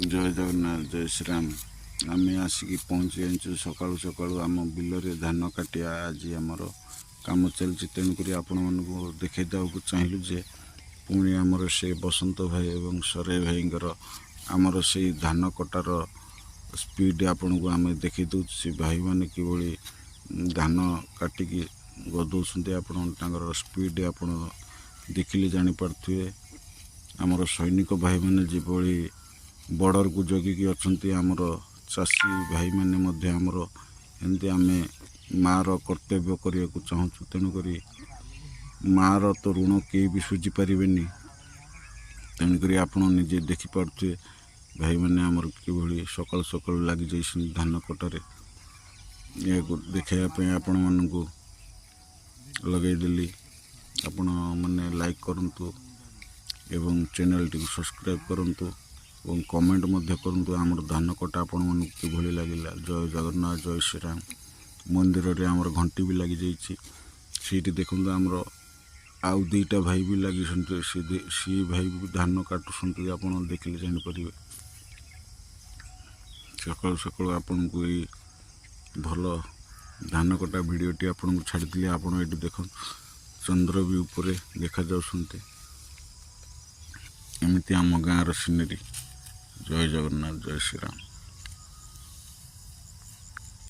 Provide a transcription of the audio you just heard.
जय जगन्नाथ जय श्रीराम आम आसिक पहुँची जाइछु सकाळु सकाळु आम बिलरे धान काटिया आज आमर काम चलती तेणुक आपण मानक देखा देवाक चाहलु जे पुणी आमर से बसंत भाई एवं सरे भाईर आमर से धान कटार स्पीड आपण को आम देखी दौ से भाई मैंने कि धान काटिक गदौं आपण स्पीड आप देखिले जानीपे आमर सैनिक भाई मैंने जिभली बॉर्डर को जगिकी अच्छा आमर चाषी भाई मैंने आमर एमती आम माँ कर्तव्य करने को चाहूँ तेणुक माँ तो ऋण कई भी सुझी पारे तेणुक आपजे देखिपे भाई मैंने आमर कि सकाल सकाल लग जाइए धान कटारे या देखापी आपण मानक लगेदेली आपण मैंने लाइक करूँ एवं चैनल टी सब्सक्राइब करूँ और कमेंट करूँ आमर धान कटा आपण मन किभली लगे जय जगन्नाथ जय श्रीराम मंदिर रे आमर घंटी भी लगी जाइए देखो आमर आउ दुईटा भाई भी लगी सी भाई भी धान काटुंट आप देखिले जानीपर सकाल सकाल आपन को भल धान कटा भिडटी आपन को छाड़ी आपड़ ये देख चंद्र भी ऊपर देखा जाते एमती आम गाँव सीनेरी जय जगन्नाथ जय श्रीराम।